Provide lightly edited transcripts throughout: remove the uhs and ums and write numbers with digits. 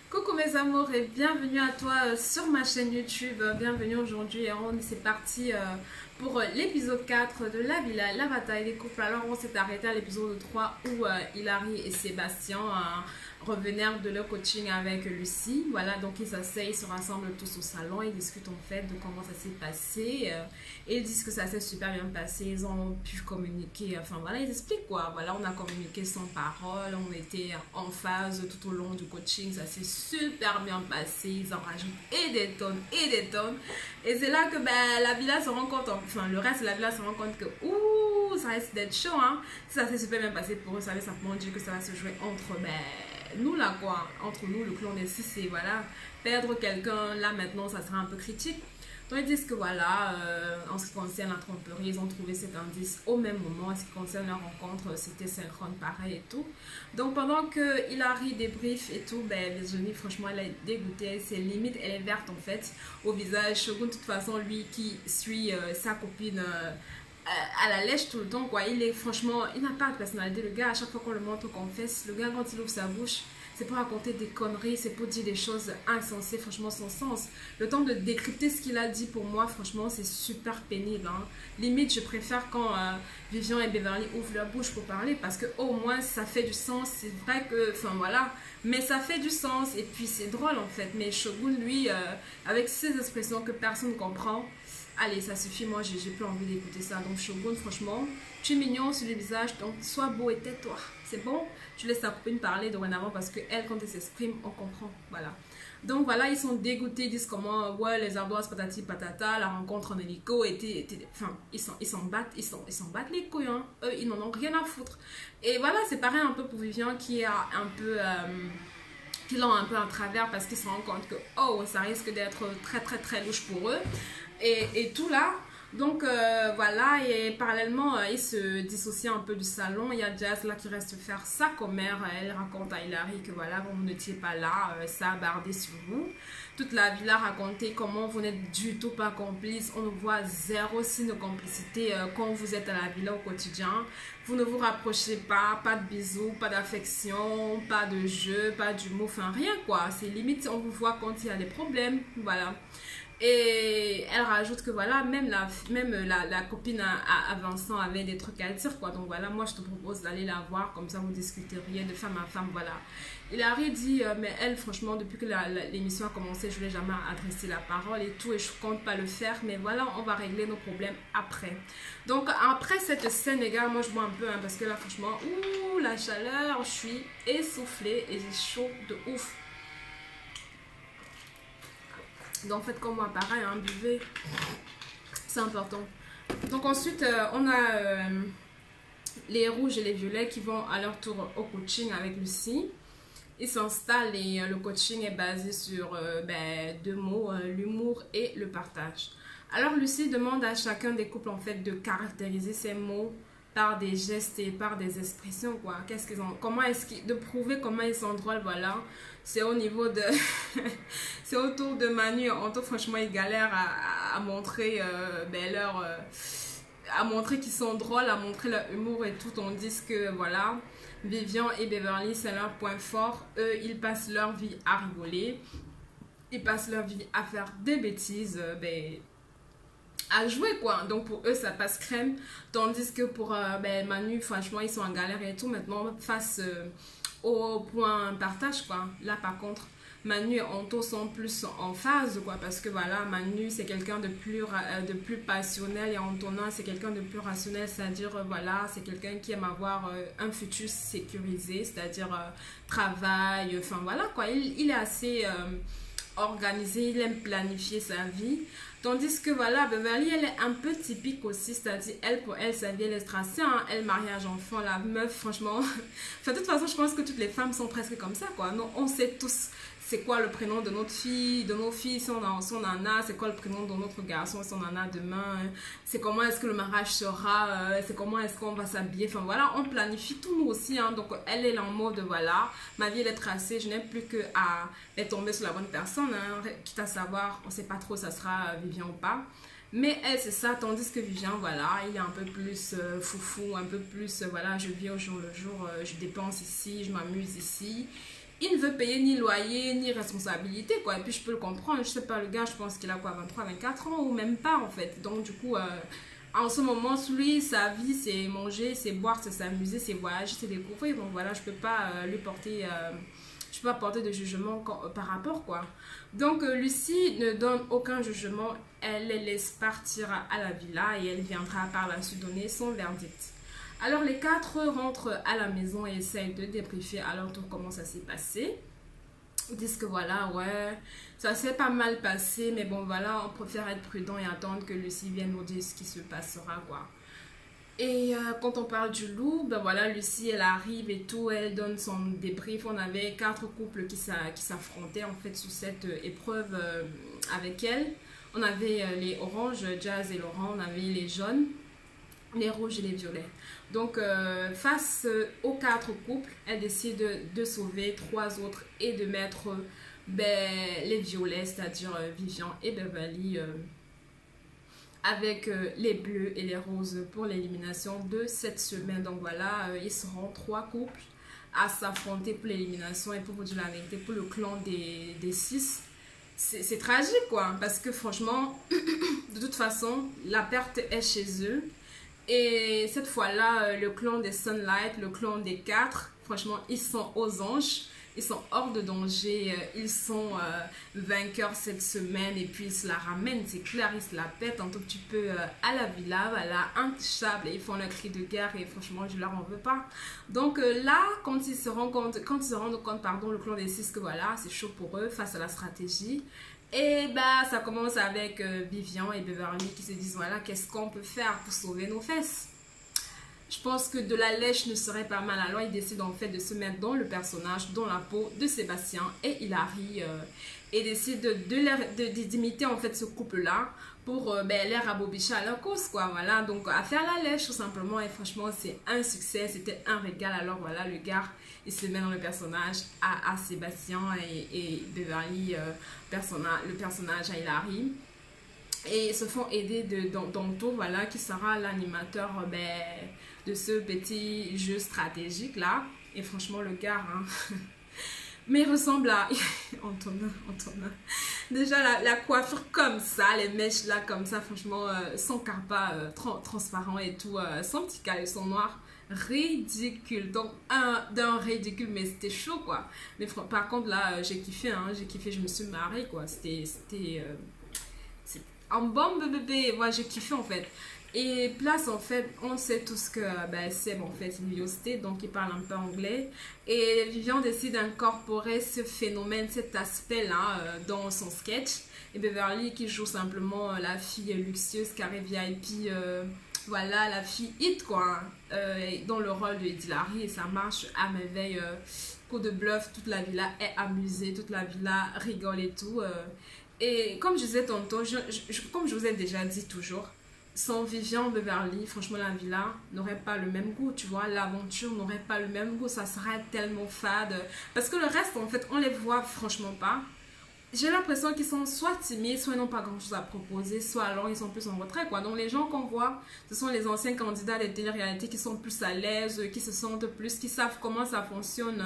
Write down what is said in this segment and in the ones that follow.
Coucou mes amours et bienvenue à toi sur ma chaîne YouTube. Bienvenue aujourd'hui, c'est parti pour l'épisode 4 de La Villa, la bataille des couples. Alors on s'est arrêté à l'épisode 3 où Hilary et Sébastien revenèrent de leur coaching avec Lucie. Voilà, donc ils s'asseyent, ils se rassemblent tous au salon, ils discutent en fait de comment ça s'est passé. Et ils disent que ça s'est super bien passé, ils ont pu communiquer, enfin voilà, ils expliquent quoi. Voilà, on a communiqué sans parole, on était en phase tout au long du coaching, ça s'est super bien passé, ils en rajoutent et des tonnes et des tonnes. Et c'est là que la villa se rend compte, enfin le reste de la villa se rend compte que ouh, ça risque d'être chaud, hein. Si ça s'est super bien passé pour eux, ça veut simplement dire que ça va se jouer entre nous là quoi, entre nous, le clan des six, et voilà, perdre quelqu'un là maintenant, ça sera un peu critique. Donc ils disent que voilà, en ce qui concerne la tromperie, ils ont trouvé cet indice au même moment. En ce qui concerne leur rencontre, c'était synchrone pareil et tout. Donc pendant que Hilary débrief et tout, Virginie franchement elle est dégoûtée, c'est limite, elle est verte en fait au visage. Shogun de toute façon lui qui suit sa copine à la lèche tout le temps quoi, il est franchement, il n'a pas de personnalité le gars. À chaque fois qu'on le montre qu'on confesse, le gars quand il ouvre sa bouche, c'est pour raconter des conneries, c'est pour dire des choses insensées, franchement sans sens. Le temps de décrypter ce qu'il a dit pour moi, franchement c'est super pénible, hein. Limite je préfère quand Vivian et Beverly ouvrent leur bouche pour parler, parce que au moins ça fait du sens. C'est vrai que, enfin voilà, mais ça fait du sens et puis c'est drôle en fait. Mais Shogun lui, avec ses expressions que personne ne comprend, allez, ça suffit, moi j'ai plus envie d'écouter ça. Donc Shogun, franchement, tu es mignon sur le visage, donc sois beau et tais-toi. C'est bon, tu laisses ta copine parler dorénavant parce que elle, quand elle s'exprime, on comprend. Voilà. Donc voilà, ils sont dégoûtés, ils disent comment, ouais, les ardoises patati patata, la rencontre en hélico enfin, ils s'en battent les couilles, hein. Eux, ils n'en ont rien à foutre. Et voilà, c'est pareil un peu pour Vivian qui a un peu... qui l'ont un peu à travers parce qu'ils se rendent compte que oh, ça risque d'être très très très louche pour eux et tout là. Donc voilà, et parallèlement ils se dissocient un peu du salon. Il y a Jazz là qui reste faire sa commère. Elle raconte à Hilary que voilà, vous n'étiez pas là, ça a bardé sur vous. Toute la villa racontait comment vous n'êtes du tout pas complice. On voit zéro signe de complicité quand vous êtes à la villa au quotidien. Vous ne vous rapprochez pas, pas de bisous, pas d'affection, pas de jeu, pas d'humour, enfin rien quoi. C'est limite on vous voit quand il y a des problèmes, voilà. Et elle rajoute que voilà, même la copine à Vincent avait des trucs à dire quoi. Donc voilà, moi je te propose d'aller la voir, comme ça vous discuteriez de femme à femme, voilà. Hilary dit, mais elle franchement, depuis que l'émission a commencé, je ne lui ai jamais adressé la parole et tout, et je compte pas le faire, mais voilà, on va régler nos problèmes après. Donc après cette scène, les gars, moi je bois un peu, hein, parce que là franchement, ouh, la chaleur, je suis essoufflée et j'ai chaud de ouf. Donc faites comme moi, pareil, hein, buvez, c'est important. Donc ensuite, on a les rouges et les violets qui vont à leur tour au coaching avec Lucie. Ils s'installent et le coaching est basé sur deux mots, l'humour et le partage. Alors Lucie demande à chacun des couples en fait de caractériser ces mots par des gestes et par des expressions quoi. Qu'est-ce qu'ils ont, comment est-ce qu'ils, de prouver comment ils sont drôles, voilà. C'est au niveau de c'est autour de Manu. Anto franchement il galère à montrer à montrer qu'ils sont drôles, à montrer leur humour et tout, tandis que voilà, Vivian et Beverly c'est leur point fort. Eux ils passent leur vie à rigoler, ils passent leur vie à faire des bêtises, à jouer quoi. Donc pour eux ça passe crème, tandis que pour Manu franchement ils sont en galère et tout. Maintenant face au point partage quoi, là par contre Manu et Anto sont plus en phase quoi, parce que voilà, Manu c'est quelqu'un de plus passionnel et Antonin c'est quelqu'un de plus rationnel, c'est-à-dire voilà, c'est quelqu'un qui aime avoir un futur sécurisé, c'est-à-dire travail, enfin voilà quoi, il est assez organisé, il aime planifier sa vie. Tandis que voilà, Beverly, elle est un peu typique aussi, c'est-à-dire, elle, pour elle, sa vie, elle est stressée, hein. Elle, mariage, enfant, la meuf, franchement. Enfin, de toute façon, je pense que toutes les femmes sont presque comme ça, quoi. Non, on sait tous c'est quoi le prénom de notre fille, de nos filles, si on en a, c'est quoi le prénom de notre garçon, si on en a demain, c'est comment est-ce que le mariage sera, c'est comment est-ce qu'on va s'habiller, enfin voilà, on planifie tout nous aussi, hein. Donc elle est en mode, voilà, ma vie elle est tracée, je n'ai plus que à tomber sur la bonne personne, hein. Quitte à savoir, on ne sait pas trop ça sera Vivian ou pas. Mais elle, c'est ça, tandis que Vivian, voilà, il est un peu plus foufou, un peu plus, voilà, je vis au jour le jour, je dépense ici, je m'amuse ici. il ne veut payer ni loyer, ni responsabilité, quoi. Et puis, je peux le comprendre. Je sais pas, le gars, je pense qu'il a quoi, 23, 24 ans ou même pas, en fait. Donc, du coup, en ce moment, lui, sa vie, c'est manger, c'est boire, c'est s'amuser, c'est voyager, c'est découvrir. Donc, voilà, je peux pas lui porter... je peux pas porter de jugement par rapport, quoi. Donc, Lucie ne donne aucun jugement. Elle les laisse partir à la villa et elle viendra par la suite donner son verdict. Alors, les quatre rentrent à la maison et essayent de débriefer à leur tour comment ça s'est passé. Ils disent que voilà, ouais, ça s'est pas mal passé, mais bon, voilà, on préfère être prudent et attendre que Lucie vienne nous dire ce qui se passera, quoi. Et quand on parle du loup, ben voilà, Lucie, elle arrive et tout, elle donne son débrief. On avait quatre couples qui s'affrontaient en fait sous cette épreuve avec elle. On avait les oranges, Jazz et Laurent, on avait les jaunes, les rouges et les violets. Donc, face aux quatre couples, elle décide de sauver trois autres et de mettre les violets, c'est-à-dire Vivian et Beverly, avec les bleus et les roses pour l'élimination de cette semaine. Donc voilà, ils seront trois couples à s'affronter pour l'élimination. Et pour vous dire la vérité, pour le clan des six, c'est tragique, quoi. Parce que franchement, de toute façon, la perte est chez eux. Et cette fois-là, le clan des Sunlight, le clan des quatre, franchement, ils sont aux anges. Ils sont hors de danger, ils sont vainqueurs cette semaine et puis ils se la ramènent, c'est clair, ils se la pètent un tout petit peu à la villa, voilà, intouchables, et ils font le cri de guerre et franchement, je leur en veux pas. Donc là, quand ils se rendent compte, pardon, le clan des six, que voilà, c'est chaud pour eux face à la stratégie. Et bah, ça commence avec Vivian et Beverly qui se disent, voilà, qu'est-ce qu'on peut faire pour sauver nos fesses? Je pense que de la lèche ne serait pas mal. Alors, il décide en fait de se mettre dans le personnage, dans la peau de Sébastien et Hilary et décide d'imiter en fait ce couple-là pour les rabobicher à leur cause, quoi. Voilà, donc à faire la lèche tout simplement. Et franchement, c'est un succès, c'était un régal. Alors voilà, le gars, il se met dans le personnage à Sébastien et Beverly, le personnage à Hilary. Et ils se font aider d'Anto, voilà, qui sera l'animateur de ce petit jeu stratégique là. Et franchement, le gars, hein, mais il ressemble à Antonin. Déjà, la coiffure comme ça, les mèches là comme ça, franchement, son carpa transparent et tout, son petit caleçon noir, ridicule. Donc, d'un ridicule, mais c'était chaud, quoi. Mais par contre, là, j'ai kiffé, hein, je me suis marrée, quoi. C'était un bon bébé, moi j'ai kiffé en fait. Et Place, en fait, on sait tous que Seb, en fait, il est hosté, donc il parle un peu anglais. Et Vivian décide d'incorporer ce phénomène, cet aspect-là, dans son sketch. Et Beverly, qui joue simplement la fille luxueuse, carré VIP, voilà, la fille hit, quoi, dans le rôle de Hilary. Et ça marche à merveille. Coup de bluff, toute la villa est amusée, toute la villa rigole et tout. Et comme je disais tantôt, comme je vous ai déjà dit toujours, sans Vivian Beverly, franchement, la villa n'aurait pas le même goût, tu vois. L'aventure n'aurait pas le même goût, ça serait tellement fade. Parce que le reste, en fait, on les voit franchement pas. J'ai l'impression qu'ils sont soit timides, soit ils n'ont pas grand-chose à proposer, soit alors ils sont plus en retrait, quoi. Donc les gens qu'on voit, ce sont les anciens candidats des télé-réalités qui sont plus à l'aise, qui se sentent plus, qui savent comment ça fonctionne.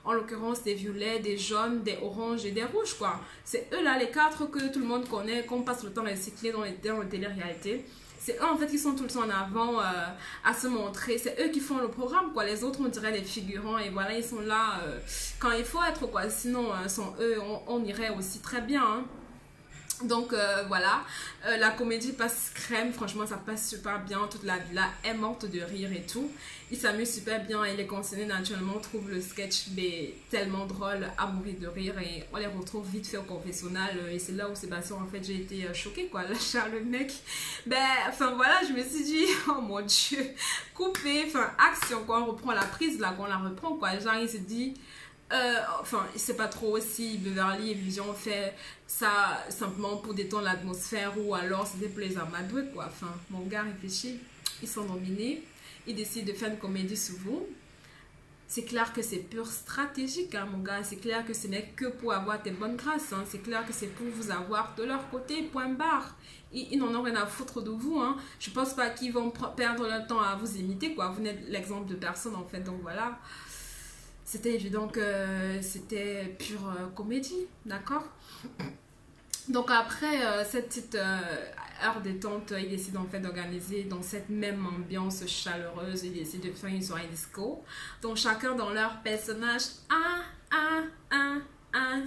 En l'occurrence, des violets, des jaunes, des oranges et des rouges, quoi. C'est eux là, les quatre que tout le monde connaît, qu'on passe le temps à recycler dans les télé-réalités. C'est eux en fait qui sont tout le temps en avant à se montrer. C'est eux qui font le programme, quoi. Les autres, on dirait des figurants et voilà, ils sont là quand il faut être, quoi. Sinon, sans eux, on irait aussi très bien, hein. Donc voilà, la comédie passe crème, franchement ça passe super bien, toute la villa est morte de rire et tout. Ils s'amusent super bien et les concernés naturellement trouvent le sketch tellement drôle, à mourir de rire, et on les retrouve vite fait au confessionnal et c'est là où Sébastien, en fait, j'ai été choquée, quoi, lâcher le mec. Enfin voilà, je me suis dit, oh mon dieu, coupé, enfin action, quoi, on reprend la prise là, qu'on la reprend, quoi, genre il se dit... enfin, il sait pas trop si Beverly et Vivian ont fait ça simplement pour détendre l'atmosphère ou alors c'était pour les amadouer, quoi. Enfin, mon gars réfléchit, ils sont nominés, ils décident de faire une comédie sur vous. C'est clair que c'est pur stratégique, hein, mon gars. C'est clair que ce n'est que pour avoir tes bonnes grâces, hein. C'est clair que c'est pour vous avoir de leur côté, point barre. Ils n'en ont rien à foutre de vous, hein. Je pense pas qu'ils vont perdre leur temps à vous imiter, quoi. Vous n'êtes l'exemple de personne, en fait, donc voilà. c'était évident que c'était pure comédie, d'accord? Donc après cette petite heure détente, ils décident en fait d'organiser dans cette même ambiance chaleureuse, ils décident de faire une soirée disco. Donc chacun dans leur personnage,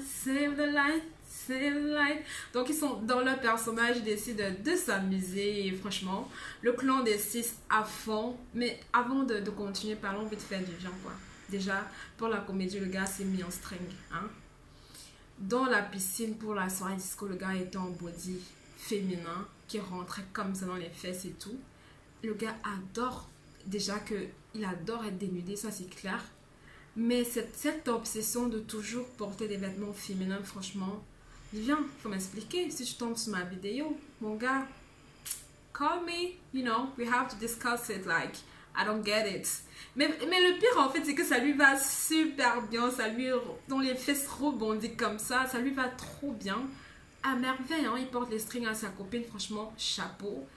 save the light, save the light. Donc ils sont dans leur personnage, ils décident de s'amuser et franchement, le clan des 6 à fond. Mais avant de continuer, parlons vite fait du bien quoi. Déjà, pour la comédie, le gars s'est mis en string, hein. Dans la piscine pour la soirée disco, le gars était en body féminin qui rentrait comme ça dans les fesses et tout. Le gars adore, déjà que il adore être dénudé, ça c'est clair. Mais cette obsession de toujours porter des vêtements féminins, franchement, viens, faut m'expliquer. Si tu tombes sur ma vidéo, mon gars, call me, you know, we have to discuss it, like, I don't get it. Mais le pire en fait c'est que ça lui va super bien, ça lui, dont les fesses rebondissent comme ça lui va trop bien. À merveille, hein, il porte les strings à sa copine, franchement, chapeau.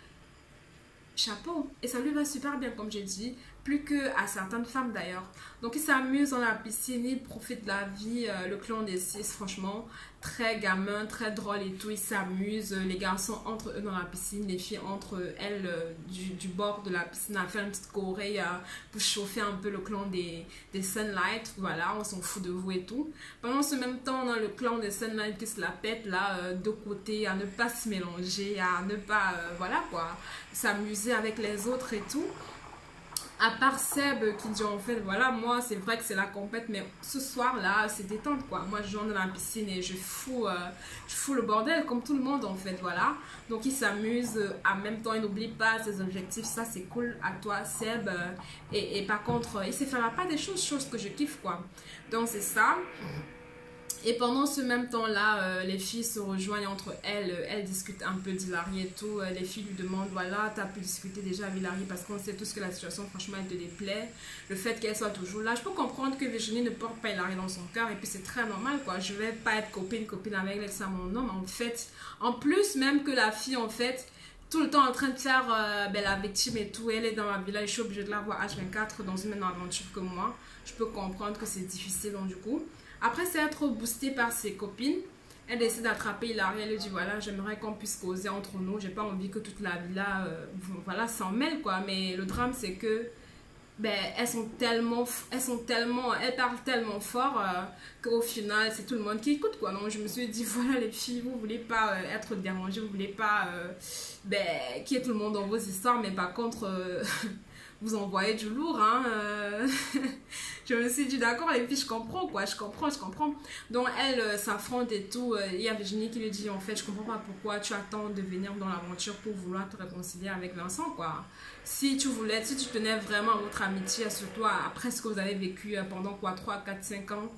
Chapeau. Et ça lui va super bien comme j'ai dit, plus que à certaines femmes d'ailleurs. Donc il s'amuse dans la piscine, il profite de la vie, le clan des 6 franchement, très gamin, très drôle et tout, ils s'amusent, les garçons entre eux dans la piscine, les filles entre elles du bord de la piscine à faire une petite choré pour chauffer un peu le clan des Sunlight, voilà, on s'en fout de vous et tout. Pendant ce même temps, on a le clan des Sunlight qui se la pète là, de côté, à ne pas se mélanger, à ne pas, voilà quoi, s'amuser avec les autres et tout. À part Seb qui dit en fait, voilà, moi c'est vrai que c'est la compète, mais ce soir là c'est détente quoi. Moi je rentre dans la piscine et je fous le bordel comme tout le monde en fait, voilà. Donc il s'amuse, en même temps il n'oublie pas ses objectifs, ça c'est cool à toi Seb. Et par contre, il ne s'effare pas des choses que je kiffe quoi. Donc c'est ça. Et pendant ce même temps-là, les filles se rejoignent entre elles, elles discutent un peu d'Hilary et tout. Les filles lui demandent, voilà, t'as pu discuter déjà avec Hilary parce qu'on sait tous que la situation, franchement, elle te déplaît. Le fait qu'elle soit toujours là. Je peux comprendre que Virginie ne porte pas Hilary dans son cœur et puis c'est très normal, quoi. Je vais pas être copine avec elle, c'est mon homme, en fait. En plus, même que la fille, en fait, tout le temps en train de faire la victime et tout, elle est dans ma villa, je suis obligée de la voir H24 dans une même aventure que moi. Je peux comprendre que c'est difficile, donc du coup. Après, c'est être boostée par ses copines. Elle décide d'attraper Hilary. Elle lui dit, voilà, j'aimerais qu'on puisse causer entre nous. J'ai pas envie que toute la villa, voilà, s'en mêle, quoi. Mais le drame, c'est que, elles parlent tellement fort qu'au final, c'est tout le monde qui écoute, quoi. Donc, je me suis dit, voilà, les filles, vous voulez pas être dérangées, vous voulez pas, qu'il y ait tout le monde dans vos histoires, mais par contre... vous envoyez du lourd, hein. Je me suis dit, d'accord, les filles, je comprends, quoi, je comprends. Donc, elles s'affrontent et tout. Il y a Virginie qui lui dit, en fait, je comprends pas pourquoi tu attends de venir dans l'aventure pour vouloir te réconcilier avec Vincent, quoi. Si tu tenais vraiment à votre amitié, surtout après ce que vous avez vécu pendant, quoi, 3, 4, 5 ans,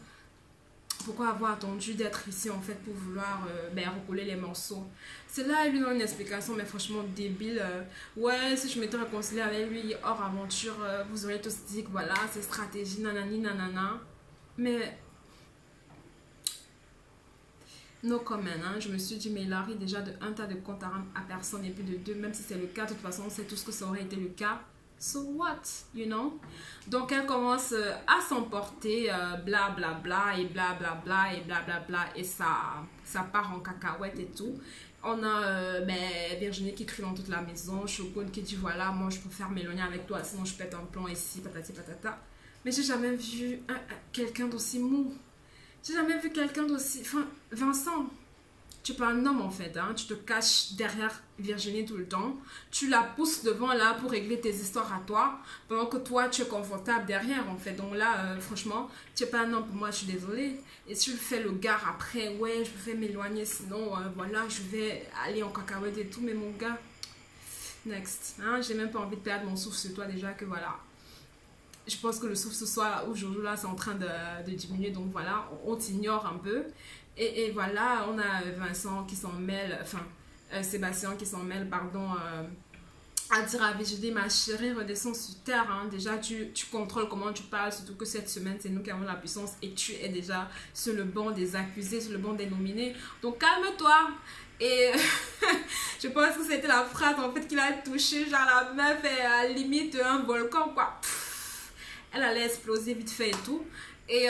pourquoi avoir attendu d'être ici en fait pour vouloir recoller les morceaux. C'est là il lui donne une explication mais franchement débile. Ouais, si je m'étais réconciliée avec lui hors aventure, vous auriez tous dit que voilà c'est stratégie nanani nanana. Mais no comment, hein. Je me suis dit mais Hilary déjà de un tas de comptes à rendre à personne et puis de deux, même si c'est le cas, de toute façon c'est tout ce que ça aurait été le cas. So what, you know? Donc elle commence à s'emporter, bla bla bla et bla bla bla et bla bla bla et ça part en cacahuète et tout. On a Virginie qui crie dans toute la maison, Shogun qui dit voilà, moi je préfère m'éloigner avec toi sinon je pète un plomb ici, patati patata. Mais j'ai jamais vu quelqu'un d'aussi mou. J'ai jamais vu quelqu'un d'aussi... Enfin, Vincent, tu n'es pas un homme en fait, hein. Tu te caches derrière Virginie tout le temps. Tu la pousses devant là pour régler tes histoires à toi, pendant que toi tu es confortable derrière en fait. Donc là, franchement, tu n'es pas un homme pour moi, je suis désolée. Et si tu le fais le gars après, ouais, je vais m'éloigner, sinon voilà, je vais aller en cacahuète et tout. Mais mon gars, next. Hein, j'ai même pas envie de perdre mon souffle sur toi déjà que voilà. Je pense que le souffle ce soir, aujourd'hui là, c'est en train de diminuer. Donc voilà, on t'ignore un peu. Et voilà, on a Vincent qui s'en mêle, enfin, Sébastien qui s'en mêle, pardon, à dire à Virginie, ma chérie, redescends sur terre, hein. Déjà, tu contrôles comment tu parles, surtout que cette semaine, c'est nous qui avons la puissance et tu es déjà sur le banc des accusés, sur le banc des nominés. Donc, calme-toi. Et je pense que c'était la phrase, en fait, qui l'a touché, genre la meuf est à limite un volcan, quoi. Pff, elle allait exploser vite fait et tout. Et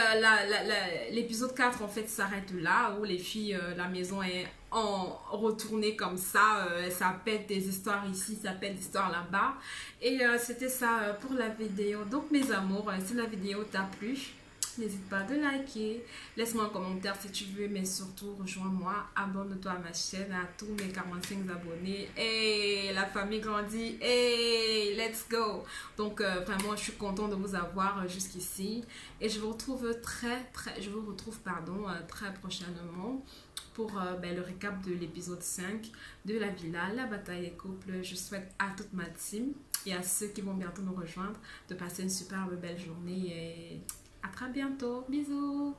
l'épisode 4 en fait s'arrête là où les filles, la maison est en retournée comme ça, ça pète des histoires ici, ça pète des histoires là-bas. Et c'était ça pour la vidéo. Donc mes amours, si la vidéo t'a plu, n'hésite pas de liker, laisse-moi un commentaire si tu veux, mais surtout rejoins-moi, abonne-toi à ma chaîne, à tous mes 45 abonnés. Et la famille grandit, et let's go. Donc vraiment, je suis contente de vous avoir jusqu'ici, et je vous retrouve très prochainement pour le récap de l'épisode 5 de la villa, la bataille des couples. Je souhaite à toute ma team et à ceux qui vont bientôt nous rejoindre de passer une superbe belle journée et à très bientôt. Bisous.